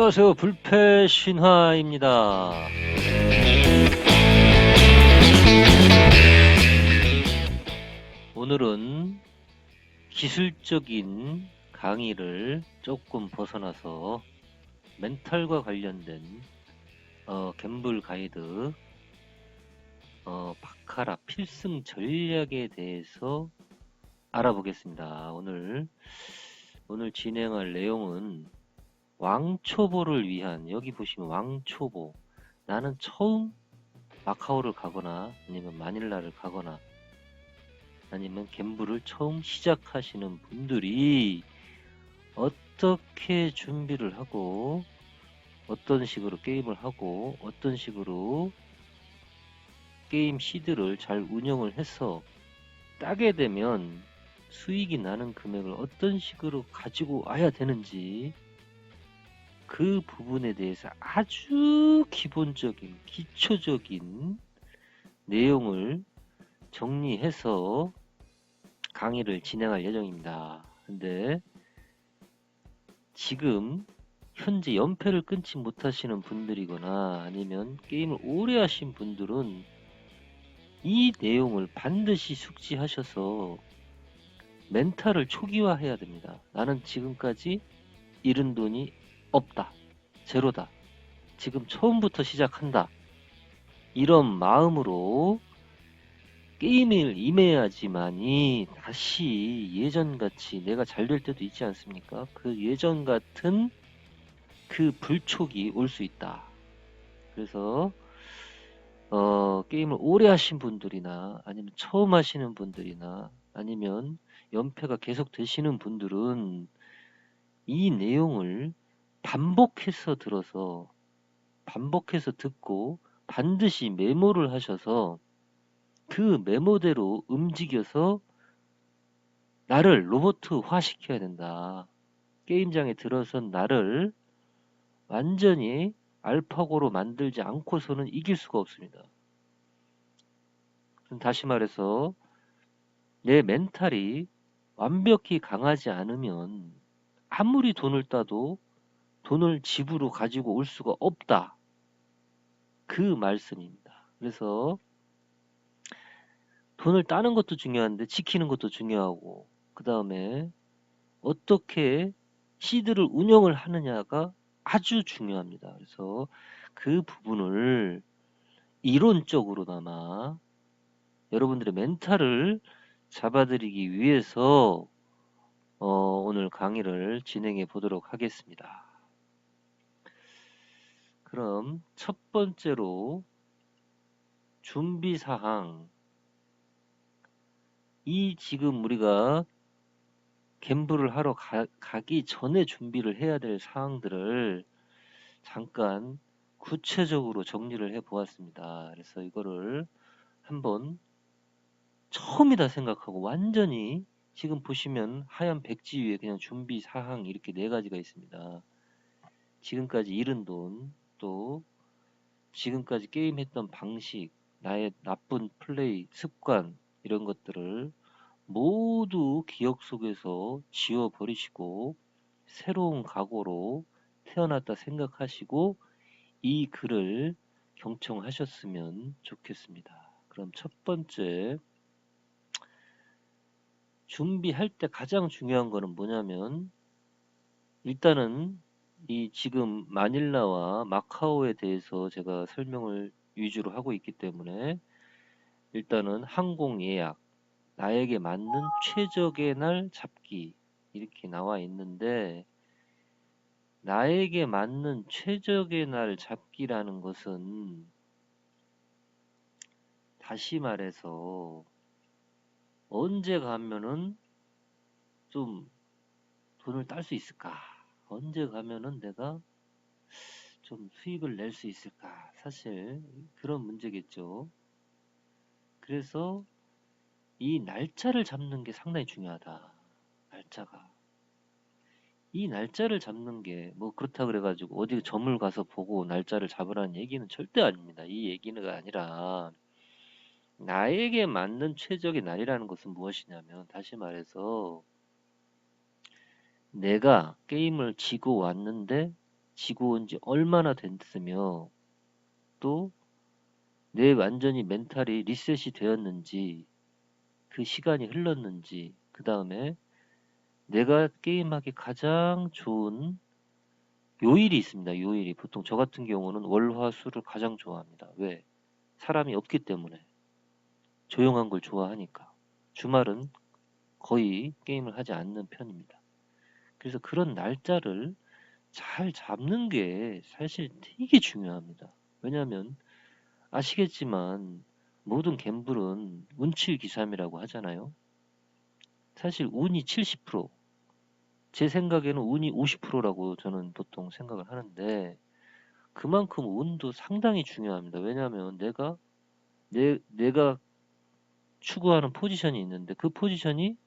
안녕하세요. 불패신화입니다. 오늘은 기술적인 강의를 조금 벗어나서 멘탈과 관련된 갬블 가이드 바카라 필승 전략에 대해서 알아보겠습니다. 오늘 진행할 내용은 왕초보를 위한, 여기 보시면 왕초보, 나는 처음 마카오를 가거나 아니면 마닐라를 가거나 아니면 갬블을 처음 시작하시는 분들이 어떻게 준비를 하고 어떤 식으로 게임을 하고 어떤 식으로 게임 시드를 잘 운영을 해서 따게 되면 수익이 나는 금액을 어떤 식으로 가지고 와야 되는지, 그 부분에 대해서 아주 기본적인 기초적인 내용을 정리해서 강의를 진행할 예정입니다. 근데 지금 현재 연패를 끊지 못하시는 분들이거나 아니면 게임을 오래 하신 분들은 이 내용을 반드시 숙지하셔서 멘탈을 초기화해야 됩니다. 나는 지금까지 잃은 돈이 없다, 제로다, 지금 처음부터 시작한다, 이런 마음으로 게임을 임해야지만이 다시 예전같이 내가 잘 될 때도 있지 않습니까? 그 예전 같은 그 불촉이 올 수 있다. 그래서 게임을 오래 하신 분들이나 아니면 처음 하시는 분들이나 아니면 연패가 계속 되시는 분들은 이 내용을 반복해서 들어서 반복해서 듣고 반드시 메모를 하셔서 그 메모대로 움직여서 나를 로봇화 시켜야 된다. 게임장에 들어선 나를 완전히 알파고로 만들지 않고서는 이길 수가 없습니다. 다시 말해서 내 멘탈이 완벽히 강하지 않으면 아무리 돈을 따도 돈을 집으로 가지고 올 수가 없다, 그 말씀입니다. 그래서 돈을 따는 것도 중요한데 지키는 것도 중요하고, 그 다음에 어떻게 시드를 운영을 하느냐가 아주 중요합니다. 그래서 그 부분을 이론적으로나마 여러분들의 멘탈을 잡아드리기 위해서 오늘 강의를 진행해 보도록 하겠습니다. 그럼 첫 번째로 준비사항, 이 지금 우리가 갬블을 하러 가기 전에 준비를 해야 될 사항들을 잠깐 구체적으로 정리를 해 보았습니다. 그래서 이거를 한번 처음이다 생각하고, 완전히 지금 보시면 하얀 백지 위에 그냥 준비 사항 이렇게 4가지가 있습니다. 지금까지 잃은 돈, 또 지금까지 게임했던 방식, 나의 나쁜 플레이 습관, 이런 것들을 모두 기억 속에서 지워버리시고 새로운 각오로 태어났다 생각하시고 이 글을 경청하셨으면 좋겠습니다. 그럼 첫 번째, 준비할 때 가장 중요한 거는 뭐냐면, 일단은 이 지금 마닐라와 마카오에 대해서 제가 설명을 위주로 하고 있기 때문에 일단은 항공 예약, 나에게 맞는 최적의 날 잡기, 이렇게 나와 있는데, 나에게 맞는 최적의 날 잡기라는 것은 다시 말해서 언제 가면은 좀 돈을 딸 수 있을까? 언제 가면은 내가 좀 수익을 낼 수 있을까? 사실 그런 문제겠죠. 그래서 이 날짜를 잡는 게 상당히 중요하다. 날짜가. 이 날짜를 잡는 게 뭐 그렇다 그래가지고 어디 점을 가서 보고 날짜를 잡으라는 얘기는 절대 아닙니다. 이 얘기는 아니라, 나에게 맞는 최적의 날이라는 것은 무엇이냐면, 다시 말해서 내가 게임을 지고 왔는데 지고 온 지 얼마나 됐으며 또 내 완전히 멘탈이 리셋이 되었는지 그 시간이 흘렀는지 그 다음에 내가 게임하기 가장 좋은 요일이 있습니다. 요일이 보통 저 같은 경우는 월화수를 가장 좋아합니다. 왜? 사람이 없기 때문에 조용한 걸 좋아하니까 주말은 거의 게임을 하지 않는 편입니다. 그래서 그런 날짜를 잘 잡는 게 사실 되게 중요합니다. 왜냐하면 아시겠지만 모든 갬블은 운칠기삼이라고 하잖아요. 사실 운이 70%, 제 생각에는 운이 50%라고 저는 보통 생각을 하는데 그만큼 운도 상당히 중요합니다. 왜냐하면 내가 추구하는 포지션이 있는데 그 포지션이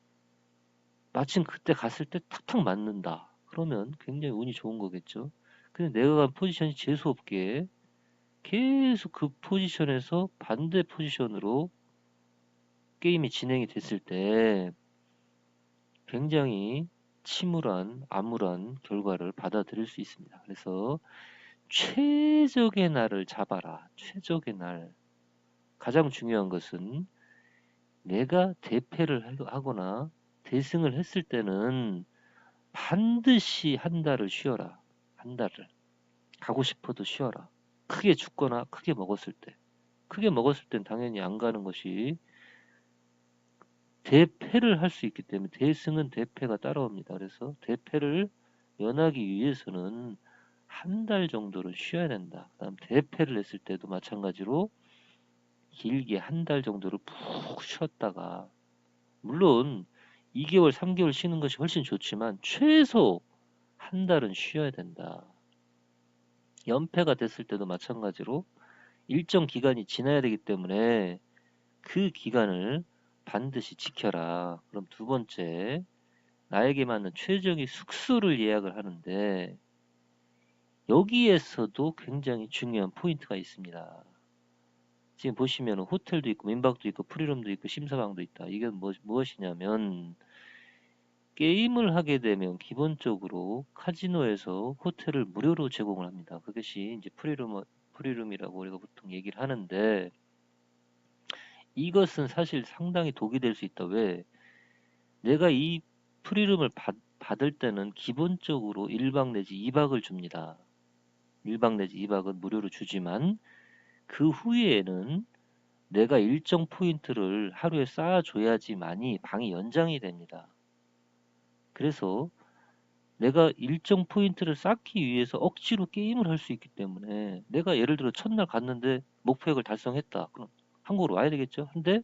마침 그때 갔을 때 탁탁 맞는다. 그러면 굉장히 운이 좋은 거겠죠. 근데 내가 간 포지션이 재수없게 계속 그 포지션에서 반대 포지션으로 게임이 진행이 됐을 때 굉장히 침울한, 암울한 결과를 받아들일 수 있습니다. 그래서 최적의 날을 잡아라. 최적의 날. 가장 중요한 것은 내가 대패를 하거나 대승을 했을 때는 반드시 한 달을 쉬어라. 한 달을. 가고 싶어도 쉬어라. 크게 죽거나 크게 먹었을 때. 크게 먹었을 땐 당연히 안 가는 것이 대패를 할 수 있기 때문에 대승은 대패가 따라옵니다. 그래서 대패를 면하기 위해서는 한 달 정도를 쉬어야 된다. 그다음 대패를 했을 때도 마찬가지로 길게 한 달 정도를 푹 쉬었다가 물론 2개월, 3개월 쉬는 것이 훨씬 좋지만 최소 한 달은 쉬어야 된다. 연패가 됐을 때도 마찬가지로 일정 기간이 지나야 되기 때문에 그 기간을 반드시 지켜라. 그럼 두 번째, 나에게 맞는 최적의 숙소를 예약을 하는데 여기에서도 굉장히 중요한 포인트가 있습니다. 지금 보시면 호텔도 있고 민박도 있고 프리룸도 있고 심사방도 있다. 이게 무엇이냐면 게임을 하게 되면 기본적으로 카지노에서 호텔을 무료로 제공을 합니다. 그것이 이제 프리룸이라고 우리가 보통 얘기를 하는데 이것은 사실 상당히 독이 될 수 있다. 왜? 내가 이 프리룸을 받을 때는 기본적으로 1박 내지 2박을 줍니다. 1박 내지 2박은 무료로 주지만 그 후에는 내가 일정 포인트를 하루에 쌓아줘야지만이 방이 연장이 됩니다. 그래서 내가 일정 포인트를 쌓기 위해서 억지로 게임을 할 수 있기 때문에 내가 예를 들어 첫날 갔는데 목표액을 달성했다. 그럼 한국으로 와야 되겠죠? 근데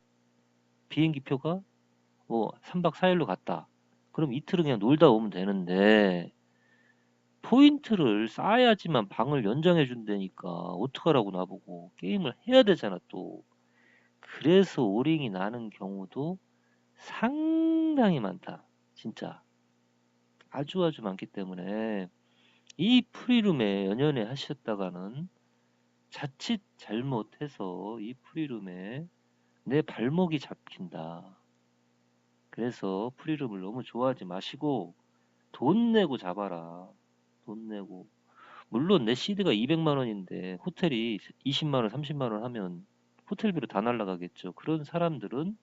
비행기표가 뭐 3박 4일로 갔다. 그럼 이틀은 그냥 놀다 오면 되는데 포인트를 쌓아야지만 방을 연장해 준다니까 어떡하라고 나보고 게임을 해야 되잖아 또. 그래서 오링이 나는 경우도 상당히 많다. 진짜 아주 아주 많기 때문에 이 프리룸에 연연해 하셨다가는 자칫 잘못해서 이 프리룸에 내 발목이 잡힌다. 그래서 프리룸을 너무 좋아하지 마시고 돈 내고 잡아라. 돈 내고. 물론 내 CD가 200만 원인데 호텔이 20만 원, 30만 원 하면 호텔비로 다 날라가겠죠. 그런 사람들은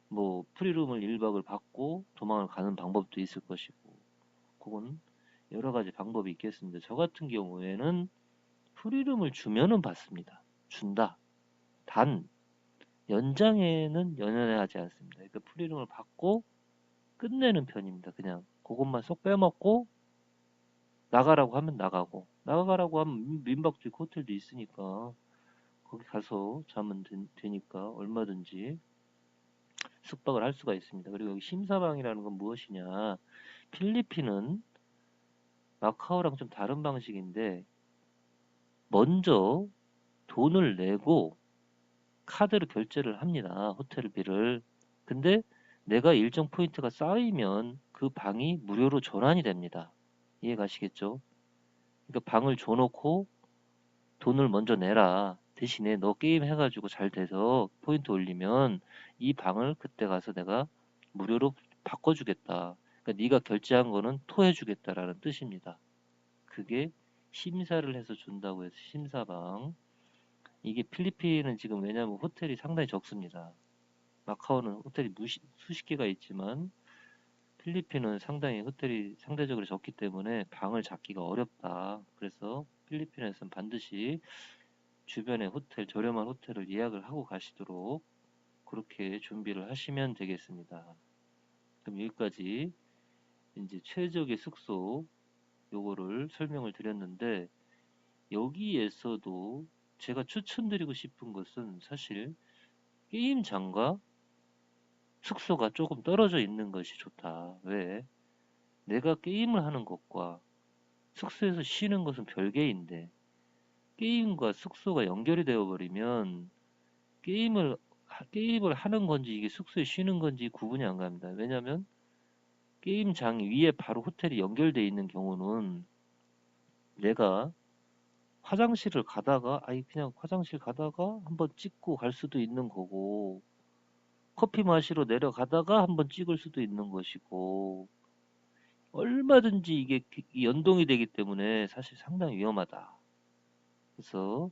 뭐 프리룸을 1박을 받고 도망을 가는 방법도 있을 것이고 그건 여러 가지 방법이 있겠습니다. 저 같은 경우에는 프리룸을 주면은 받습니다. 준다. 단 연장에는 연연하지 않습니다. 그러니까 프리룸을 받고 끝내는 편입니다. 그냥 그것만 쏙 빼먹고 나가라고 하면 나가고 나가라고 하면 민박도 있고 호텔도 있으니까 거기 가서 자면 되니까 얼마든지 숙박을 할 수가 있습니다. 그리고 여기 심사방이라는 건 무엇이냐? 필리핀은 마카오랑 좀 다른 방식인데 먼저 돈을 내고 카드로 결제를 합니다. 호텔비를. 근데 내가 일정 포인트가 쌓이면 그 방이 무료로 전환이 됩니다. 이해 가시겠죠? 그러니까 방을 줘놓고 돈을 먼저 내라. 대신에 너 게임 해가지고 잘 돼서 포인트 올리면 이 방을 그때 가서 내가 무료로 바꿔주겠다. 그러니까 네가 결제한 거는 토해주겠다라는 뜻입니다. 그게 심사를 해서 준다고 해서 심사방. 이게 필리핀은 지금 왜냐면 호텔이 상당히 적습니다. 마카오는 호텔이 수십 개가 있지만 필리핀은 상당히 호텔이 상대적으로 적기 때문에 방을 잡기가 어렵다. 그래서 필리핀에서는 반드시 주변에 호텔, 저렴한 호텔을 예약을 하고 가시도록 그렇게 준비를 하시면 되겠습니다. 그럼 여기까지 이제 최적의 숙소 요거를 설명을 드렸는데, 여기에서도 제가 추천드리고 싶은 것은 사실 게임장과 숙소가 조금 떨어져 있는 것이 좋다. 왜? 내가 게임을 하는 것과 숙소에서 쉬는 것은 별개인데, 게임과 숙소가 연결이 되어 버리면 게임을 하는 건지 이게 숙소에 쉬는 건지 구분이 안 갑니다. 왜냐면 게임장 위에 바로 호텔이 연결되어 있는 경우는 내가 화장실을 가다가 아니 그냥 화장실 가다가 한번 찍고 갈 수도 있는 거고, 커피 마시러 내려가다가 한번 찍을 수도 있는 것이고, 얼마든지 이게 연동이 되기 때문에 사실 상당히 위험하다. 그래서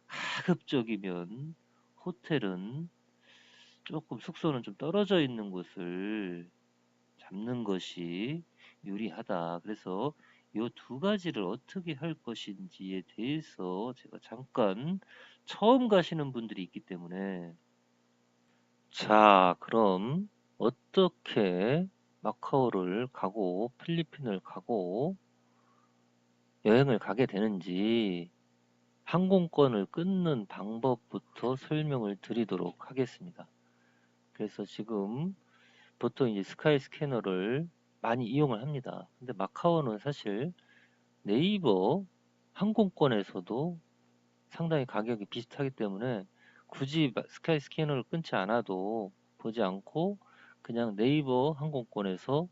가급적이면 호텔은 조금 숙소는 좀 떨어져 있는 곳을 잡는 것이 유리하다. 그래서 이 두 가지를 어떻게 할 것인지에 대해서 제가 잠깐, 처음 가시는 분들이 있기 때문에, 자, 그럼 어떻게 마카오를 가고 필리핀을 가고 여행을 가게 되는지 항공권을 끊는 방법부터 설명을 드리도록 하겠습니다. 그래서 지금 보통 이제 스카이 스캐너를 많이 이용을 합니다. 근데 마카오는 사실 네이버 항공권에서도 상당히 가격이 비슷하기 때문에 굳이 스카이 스캐너를 끊지 않아도 보지 않고 그냥 네이버 항공권에서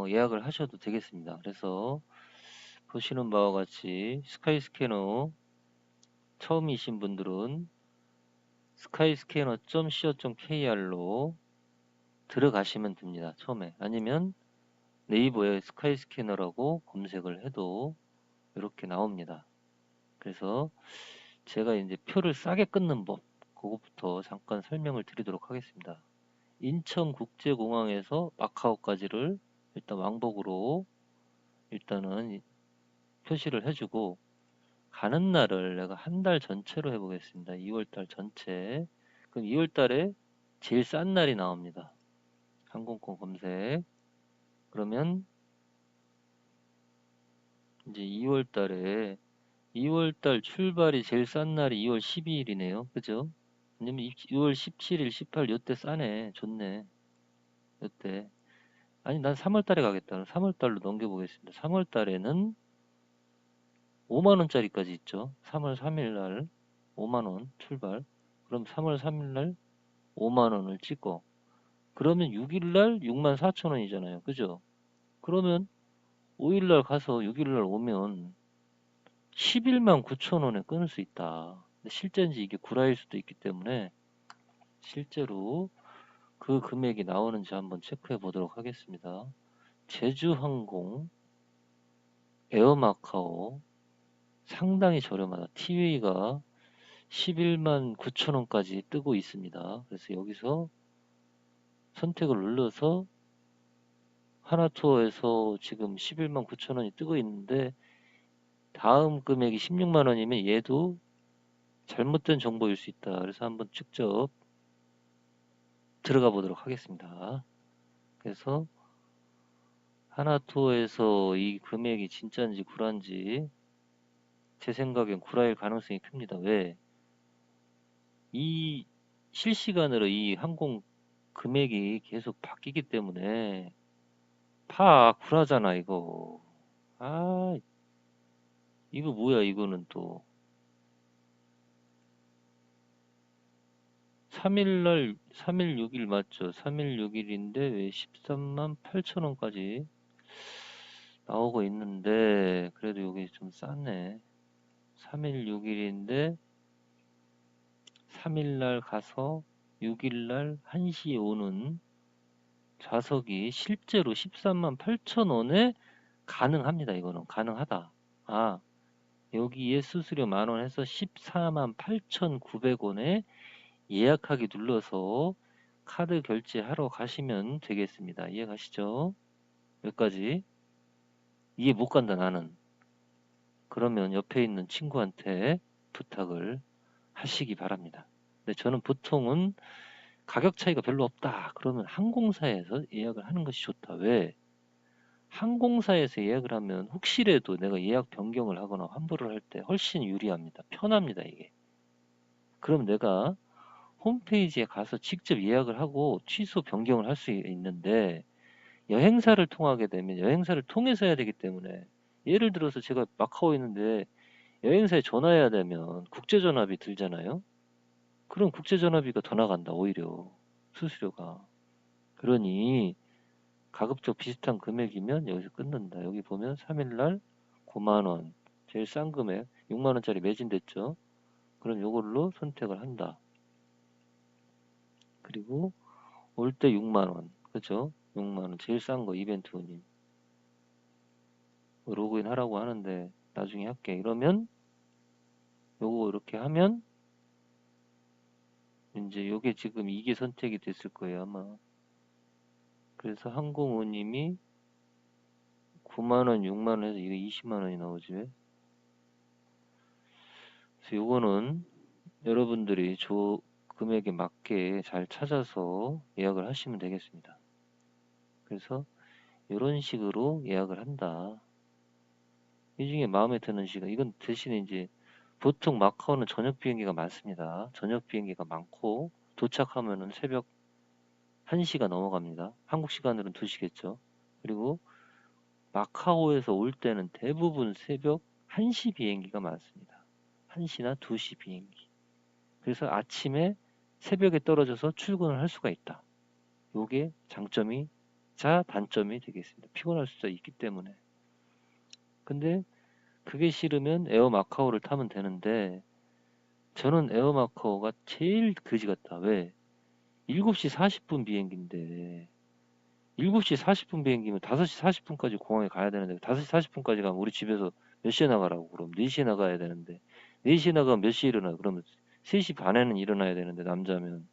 예약을 하셔도 되겠습니다. 그래서 보시는 바와 같이 스카이 스캐너 처음이신 분들은 skyscanner.co.kr로 들어가시면 됩니다. 처음에. 아니면 네이버에 스카이스캐너라고 검색을 해도 이렇게 나옵니다. 그래서 제가 이제 표를 싸게 끊는 법, 그것부터 잠깐 설명을 드리도록 하겠습니다. 인천국제공항에서 마카오까지를 일단 왕복으로 일단은 표시를 해주고, 가는 날을 내가 한 달 전체로 해보겠습니다. 2월달 전체. 그럼 2월달에 제일 싼 날이 나옵니다. 항공권 검색. 그러면 이제 2월달 출발이 제일 싼 날이 2월 12일이네요. 그죠? 왜냐면 2월 17일, 18 요때 싸네. 좋네. 요때. 아니 난 3월달에 가겠다. 3월달로 넘겨보겠습니다. 3월달에는 5만원짜리까지 있죠. 3월 3일날 5만원 출발. 그럼 3월 3일날 5만원을 찍고, 그러면 6일날 64,000원이잖아요. 그죠? 그러면 5일날 가서 6일날 오면 11만 9천 원에 끊을 수 있다. 근데 실제인지 이게 구라일 수도 있기 때문에 실제로 그 금액이 나오는지 한번 체크해 보도록 하겠습니다. 제주항공, 에어마카오 상당히 저렴하다. 티웨이가 11만 9천 원까지 뜨고 있습니다. 그래서 여기서 선택을 눌러서 하나투어에서 지금 11만 9천 원이 뜨고 있는데, 다음 금액이 16만 원이면 얘도 잘못된 정보일 수 있다. 그래서 한번 직접 들어가 보도록 하겠습니다. 그래서 하나투어에서 이 금액이 진짜인지 구라인지 제 생각엔 구라일 가능성이 큽니다. 왜? 이 실시간으로 이 항공 금액이 계속 바뀌기 때문에 구라잖아 이거. 아, 이거 뭐야 이거는 또. 3일날 3일 6일 맞죠? 3일 6일인데 왜 13만 8천 원까지 나오고 있는데, 그래도 여기 좀 쌌네. 3일 6일인데 3일날 가서 6일날 1시에 오는 좌석이 실제로 13만 8천 원에 가능합니다. 이거는 가능하다. 여기에 수수료 10,000원 해서 148,900원에 예약하기 눌러서 카드 결제하러 가시면 되겠습니다. 이해가시죠? 여기까지. 이해 못 간다 나는. 그러면 옆에 있는 친구한테 부탁을 하시기 바랍니다. 근데 저는 보통은 가격 차이가 별로 없다. 그러면 항공사에서 예약을 하는 것이 좋다. 왜? 항공사에서 예약을 하면 혹시라도 내가 예약 변경을 하거나 환불을 할 때 훨씬 유리합니다. 편합니다, 이게. 그럼 내가 홈페이지에 가서 직접 예약을 하고 취소 변경을 할 수 있는데 여행사를 통하게 되면 여행사를 통해서 해야 되기 때문에 예를 들어서 제가 마카오에 있는데 여행사에 전화해야 되면 국제전화비 들잖아요. 그럼 국제전화비가 더 나간다, 오히려 수수료가. 그러니 가급적 비슷한 금액이면 여기서 끊는다. 여기 보면 3일날 9만원, 제일 싼 금액 6만원짜리 매진됐죠. 그럼 이걸로 선택을 한다. 그리고 올 때 6만원, 그죠? 6만원 제일 싼 거 이벤트 운임 로그인 하라고 하는데 나중에 할게. 이러면 요거 이렇게 하면 이제 요게 지금 이게 선택이 됐을 거예요 아마. 그래서 항공운임이 9만원 6만원 해서 이거 20만원이 나오지 왜? 그래서 요거는 여러분들이 금액에 맞게 잘 찾아서 예약을 하시면 되겠습니다. 그래서 이런 식으로 예약을 한다. 이 중에 마음에 드는 시간, 이건 대신에 이제 보통 마카오는 저녁 비행기가 많습니다. 저녁 비행기가 많고 도착하면은 새벽 1시가 넘어갑니다. 한국 시간으로는 2시겠죠. 그리고 마카오에서 올 때는 대부분 새벽 1시 비행기가 많습니다. 1시나 2시 비행기. 그래서 아침에 새벽에 떨어져서 출근을 할 수가 있다. 요게 장점이자 단점이 되겠습니다. 피곤할 수도 있기 때문에. 근데 그게 싫으면 에어 마카오를 타면 되는데 저는 에어 마카오가 제일 그지 같다. 왜? 7시 40분 비행기인데 7시 40분 비행기면 5시 40분까지 공항에 가야 되는데 5시 40분까지 가면 우리 집에서 몇 시에 나가라고 그럼 4시에 나가야 되는데 4시에 나가면 몇 시에 일어나? 그러면 3시 반에는 일어나야 되는데 남자면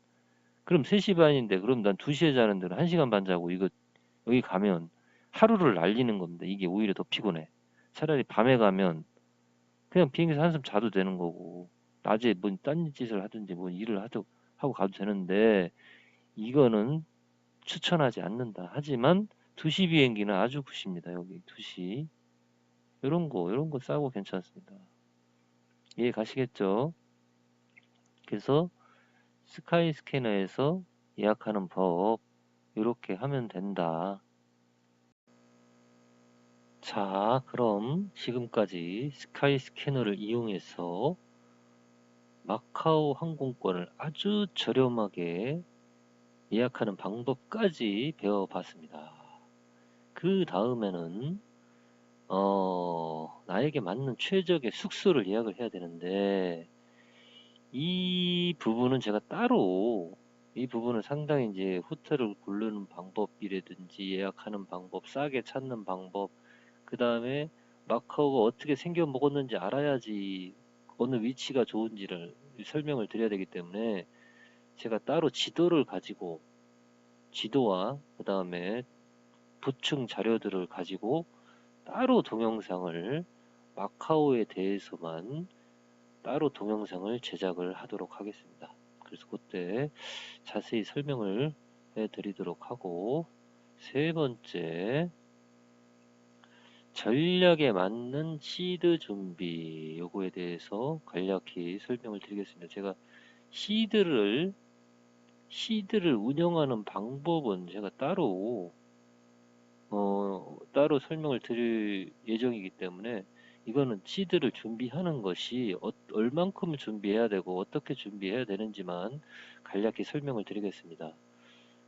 그럼 3시 반인데 그럼 난 2시에 자는 데는 1시간 반 자고 이거 여기 가면 하루를 날리는 겁니다. 이게 오히려 더 피곤해. 차라리 밤에 가면 그냥 비행기에서 한숨 자도 되는 거고 낮에 딴 짓을 하든지 일을 하고 가도 되는데 이거는 추천하지 않는다. 하지만 2시 비행기는 아주 굿입니다. 여기 2시 이런 거 싸고 괜찮습니다. 이해 가시겠죠? 그래서 스카이 스캐너에서 예약하는 법 이렇게 하면 된다. 자, 그럼 지금까지 스카이 스캐너를 이용해서 마카오 항공권을 아주 저렴하게 예약하는 방법까지 배워봤습니다. 그 다음에는 나에게 맞는 최적의 숙소를 예약을 해야 되는데 이 부분은 제가 따로 이 부분은 상당히 이제 호텔을 고르는 방법이라든지 예약하는 방법, 싸게 찾는 방법, 그 다음에 마카오가 어떻게 생겨 먹었는지 알아야지 어느 위치가 좋은지를 설명을 드려야 되기 때문에 제가 따로 지도를 가지고 지도와 그 다음에 보충 자료들을 가지고 따로 동영상을 마카오에 대해서만 따로 동영상을 제작을 하도록 하겠습니다. 그래서 그때 자세히 설명을 해드리도록 하고 세 번째 전략에 맞는 시드 준비 요거에 대해서 간략히 설명을 드리겠습니다. 제가 시드를 운영하는 방법은 제가 따로 따로 설명을 드릴 예정이기 때문에 이거는 시드를 준비하는 것이 얼만큼 준비해야 되고 어떻게 준비해야 되는지만 간략히 설명을 드리겠습니다.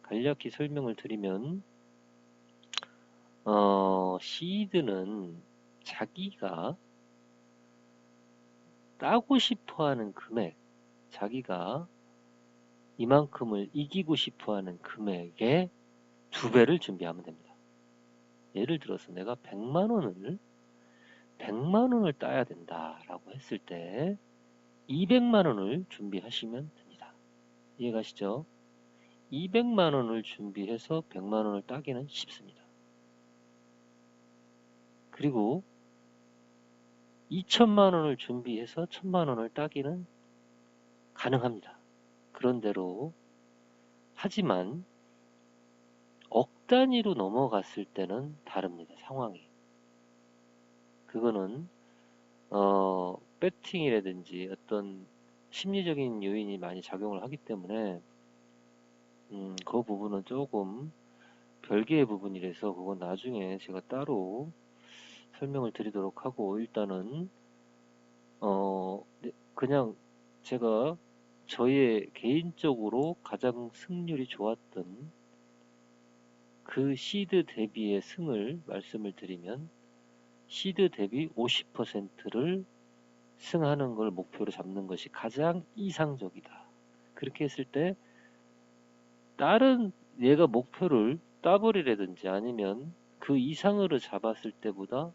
간략히 설명을 드리면 시드는 자기가 따고 싶어하는 금액, 자기가 이만큼을 이기고 싶어하는 금액의 2배를 준비하면 됩니다. 예를 들어서 내가 100만 원을 100만 원을 따야 된다라고 했을 때 200만 원을 준비하시면 됩니다. 이해가시죠? 200만 원을 준비해서 100만 원을 따기는 쉽습니다. 그리고 2천만 원을 준비해서 1000만 원을 따기는 가능합니다. 그런대로 하지만 억 단위로 넘어갔을 때는 다릅니다. 상황이. 그거는 배팅이라든지 어떤 심리적인 요인이 많이 작용을 하기 때문에 그 부분은 조금 별개의 부분이라서 그건 나중에 제가 따로 설명을 드리도록 하고, 일단은 그냥 제가 저의 개인적으로 가장 승률이 좋았던 그 시드 대비의 승을 말씀을 드리면, 시드 대비 50%를 승하는 걸 목표로 잡는 것이 가장 이상적이다. 그렇게 했을 때 다른 얘가 목표를 더블이라든지 아니면 그 이상으로 잡았을 때보다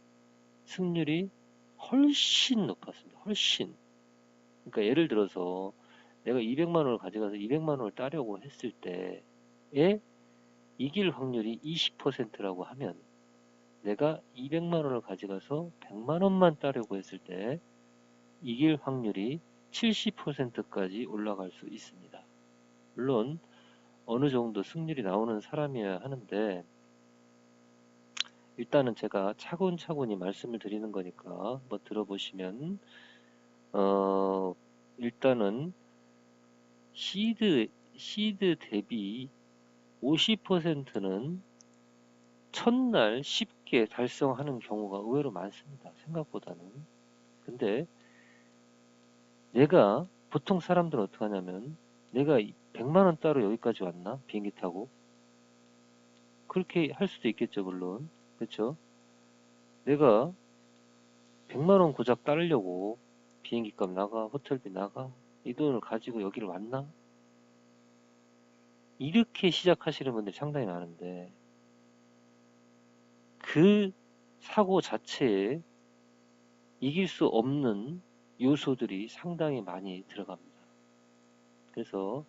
승률이 훨씬 높았습니다. 훨씬. 그러니까 예를 들어서 내가 200만 원을 가져가서 200만 원을 따려고 했을 때에 이길 확률이 20%라고 하면, 내가 200만 원을 가져가서 100만 원만 따려고 했을 때 이길 확률이 70%까지 올라갈 수 있습니다. 물론 어느 정도 승률이 나오는 사람이어야 하는데, 일단은 제가 차근차근히 말씀을 드리는 거니까 뭐 들어보시면, 일단은 시드 대비 50%는 첫날 쉽게 달성하는 경우가 의외로 많습니다. 생각보다는. 근데 내가, 보통 사람들은 어떻게 하냐면, 내가 100만 원 따로 여기까지 왔나? 비행기 타고. 그렇게 할 수도 있겠죠, 물론. 그렇죠? 내가 100만 원 고작 따르려고 비행기 값 나가, 호텔비 나가, 이 돈을 가지고 여기를 왔나? 이렇게 시작하시는 분들이 상당히 많은데, 그 사고 자체에 이길 수 없는 요소들이 상당히 많이 들어갑니다. 그래서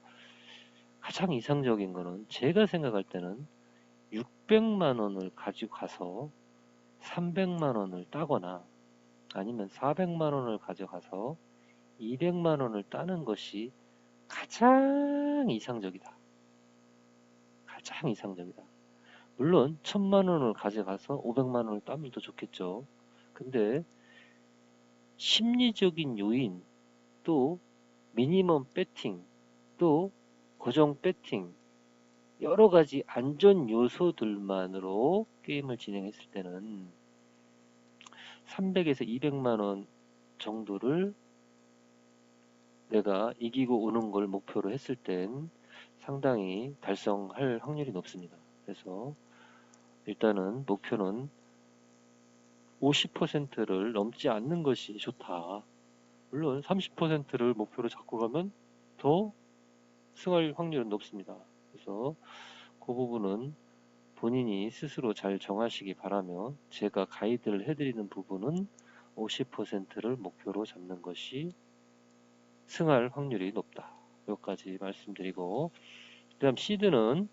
가장 이상적인 거는, 제가 생각할 때는 600만 원을 가지고 가서 300만 원을 따거나, 아니면 400만 원을 가져가서 200만 원을 따는 것이 가장 이상적이다. 가장 이상적이다. 물론 1000만 원을 가져가서 500만 원을 따면 더 좋겠죠. 근데 심리적인 요인, 또 미니멈 배팅, 또 고정 배팅, 여러 가지 안전 요소들만으로 게임을 진행했을 때는 300에서 200만 원 정도를 내가 이기고 오는 걸 목표로 했을 땐 상당히 달성할 확률이 높습니다. 그래서 일단은 목표는 50%를 넘지 않는 것이 좋다. 물론 30%를 목표로 잡고 가면 더 승할 확률은 높습니다. 그래서 그 부분은 본인이 스스로 잘 정하시기 바라며, 제가 가이드를 해드리는 부분은 50%를 목표로 잡는 것이 승할 확률이 높다. 여기까지 말씀드리고, 그 다음 시드는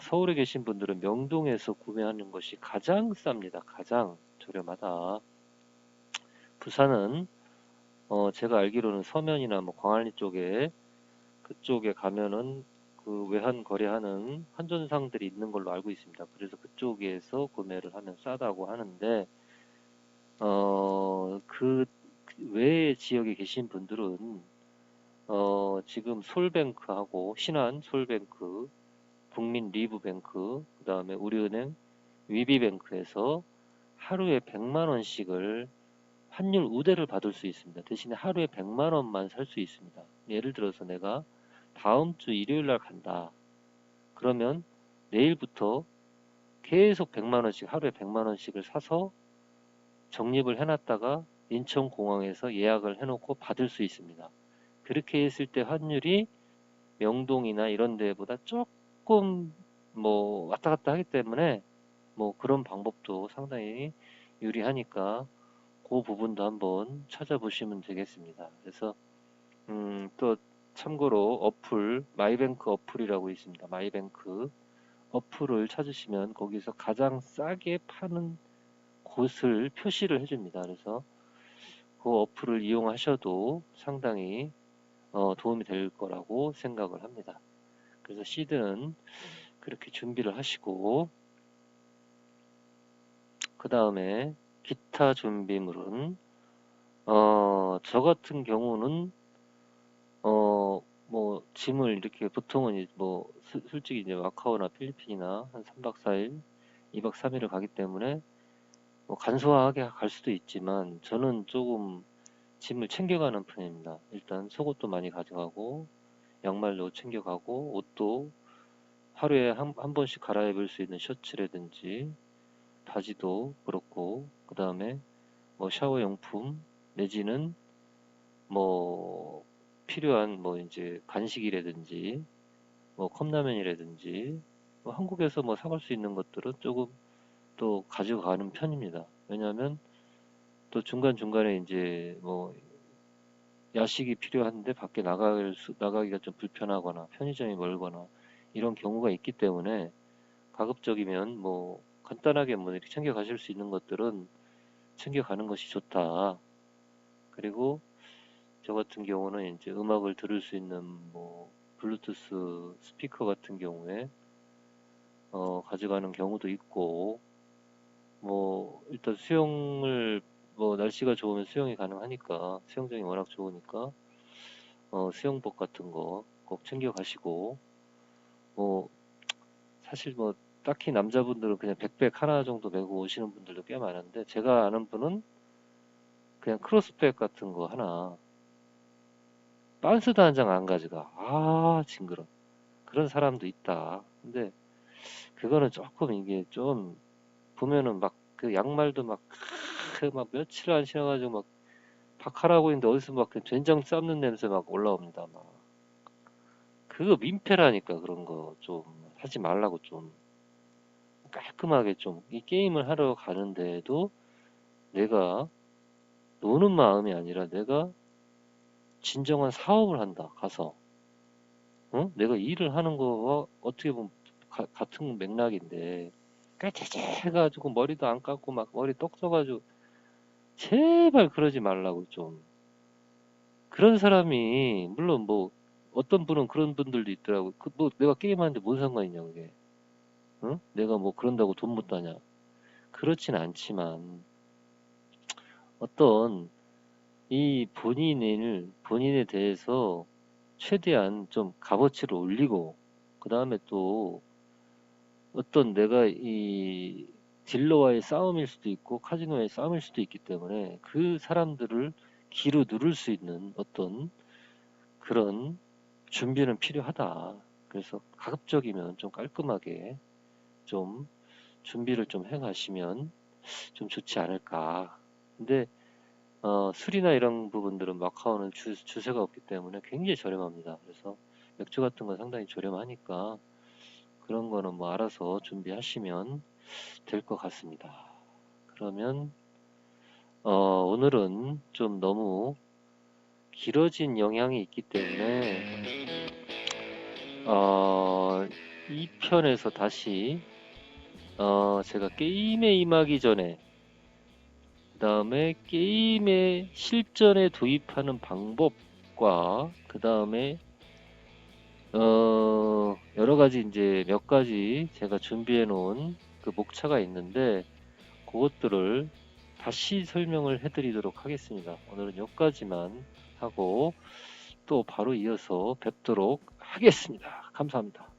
서울에 계신 분들은 명동에서 구매하는 것이 가장 쌉니다. 가장 저렴하다. 부산은 제가 알기로는 서면이나 뭐 광안리 쪽에, 그쪽에 가면은 그 외환 거래하는 환전상들이 있는 걸로 알고 있습니다. 그래서 그쪽에서 구매를 하면 싸다고 하는데, 그 외의 지역에 계신 분들은 지금 솔뱅크하고 신한 솔뱅크, 국민 리브뱅크, 그 다음에 우리은행 위비뱅크에서 하루에 100만 원씩을 환율 우대를 받을 수 있습니다. 대신에 하루에 100만 원만 살 수 있습니다. 예를 들어서 내가 다음 주 일요일 날 간다. 그러면 내일부터 계속 100만 원씩, 하루에 100만 원씩을 사서 적립을 해놨다가 인천공항에서 예약을 해놓고 받을 수 있습니다. 그렇게 했을 때 환율이 명동이나 이런 데보다 조금 뭐 왔다 갔다 하기 때문에 뭐 그런 방법도 상당히 유리하니까 그 부분도 한번 찾아보시면 되겠습니다. 그래서 또 참고로 어플 마이뱅크 어플이라고 있습니다. 마이뱅크 어플을 찾으시면 거기서 가장 싸게 파는 곳을 표시를 해줍니다. 그래서 그 어플을 이용하셔도 상당히 도움이 될 거라고 생각을 합니다. 그래서 시드는 그렇게 준비를 하시고, 그 다음에 기타 준비물은 저 같은 경우는 뭐 짐을 이렇게 보통은 뭐 솔직히 이제 마카오나 필리핀이나 한 3박 4일, 2박 3일을 가기 때문에 뭐 간소하게 갈 수도 있지만 저는 조금 짐을 챙겨가는 편입니다. 일단 속옷도 많이 가져가고 양말도 챙겨가고 옷도 하루에 한 번씩 갈아입을 수 있는 셔츠라든지 바지도 그렇고, 그 다음에 뭐 샤워용품 내지는 뭐 필요한 뭐 이제 간식이라든지 뭐 컵라면이라든지 뭐 한국에서 뭐 사갈 수 있는 것들은 조금 또 가지고 가는 편입니다. 왜냐하면 또 중간중간에 이제 뭐 야식이 필요한데 밖에 나가기가 좀 불편하거나 편의점이 멀거나 이런 경우가 있기 때문에 가급적이면 뭐 간단하게 뭐 이렇게 챙겨 가실 수 있는 것들은 챙겨 가는 것이 좋다. 그리고 저 같은 경우는 이제 음악을 들을 수 있는 뭐 블루투스 스피커 같은 경우에 가져가는 경우도 있고, 뭐 일단 수영을 뭐 날씨가 좋으면 수영이 가능하니까 수영장이 워낙 좋으니까 수영복 같은 거 꼭 챙겨 가시고, 뭐 사실 뭐 딱히 남자분들은 그냥 백팩 하나 정도 메고 오시는 분들도 꽤 많은데, 제가 아는 분은 그냥 크로스백 같은 거 하나, 빤스도 한 장 안 가져가. 아, 징그러. 그런 사람도 있다. 근데 그거는 조금 이게 좀 보면은 막 그 양말도 막 막 며칠 안 신어가지고 막 박하라고 있는데 어디서 막 그 된장 삶는 냄새 막 올라옵니다. 막 그거 민폐라니까. 그런 거 좀 하지 말라고. 좀 깔끔하게 좀 이 게임을 하러 가는데도 내가 노는 마음이 아니라 내가 진정한 사업을 한다 가서, 응? 내가 일을 하는 거와 어떻게 보면 같은 맥락인데 깔째째 해가지고 머리도 안 감고 막 머리 떡 써가지고 제발 그러지 말라고. 좀 그런 사람이 물론 뭐 어떤 분은 그런 분들도 있더라고. 그 뭐 내가 게임하는데 뭔 상관이냐 그게. 응? 내가 뭐 그런다고 돈 못 따냐. 그렇진 않지만 어떤 이 본인에 대해서 최대한 좀 값어치를 올리고, 그 다음에 또 어떤 내가 이 딜러와의 싸움일 수도 있고 카지노의 싸움일 수도 있기 때문에 그 사람들을 기로 누를 수 있는 어떤 그런 준비는 필요하다. 그래서 가급적이면 좀 깔끔하게 좀 준비를 좀 해가시면 좀 좋지 않을까. 근데 술이나 이런 부분들은 마카오는 주세가 없기 때문에 굉장히 저렴합니다. 그래서 맥주 같은 건 상당히 저렴하니까 그런 거는 뭐 알아서 준비하시면 될 것 같습니다. 그러면 오늘은 좀 너무 길어진 영향이 있기 때문에 2편에서 다시 제가 게임에 임하기 전에, 그 다음에 게임의 실전에 도입하는 방법과, 그 다음에 여러 가지 이제 몇 가지 제가 준비해 놓은 그 목차가 있는데 그것들을 다시 설명을 해드리도록 하겠습니다. 오늘은 여기까지만 하고 또 바로 이어서 뵙도록 하겠습니다. 감사합니다.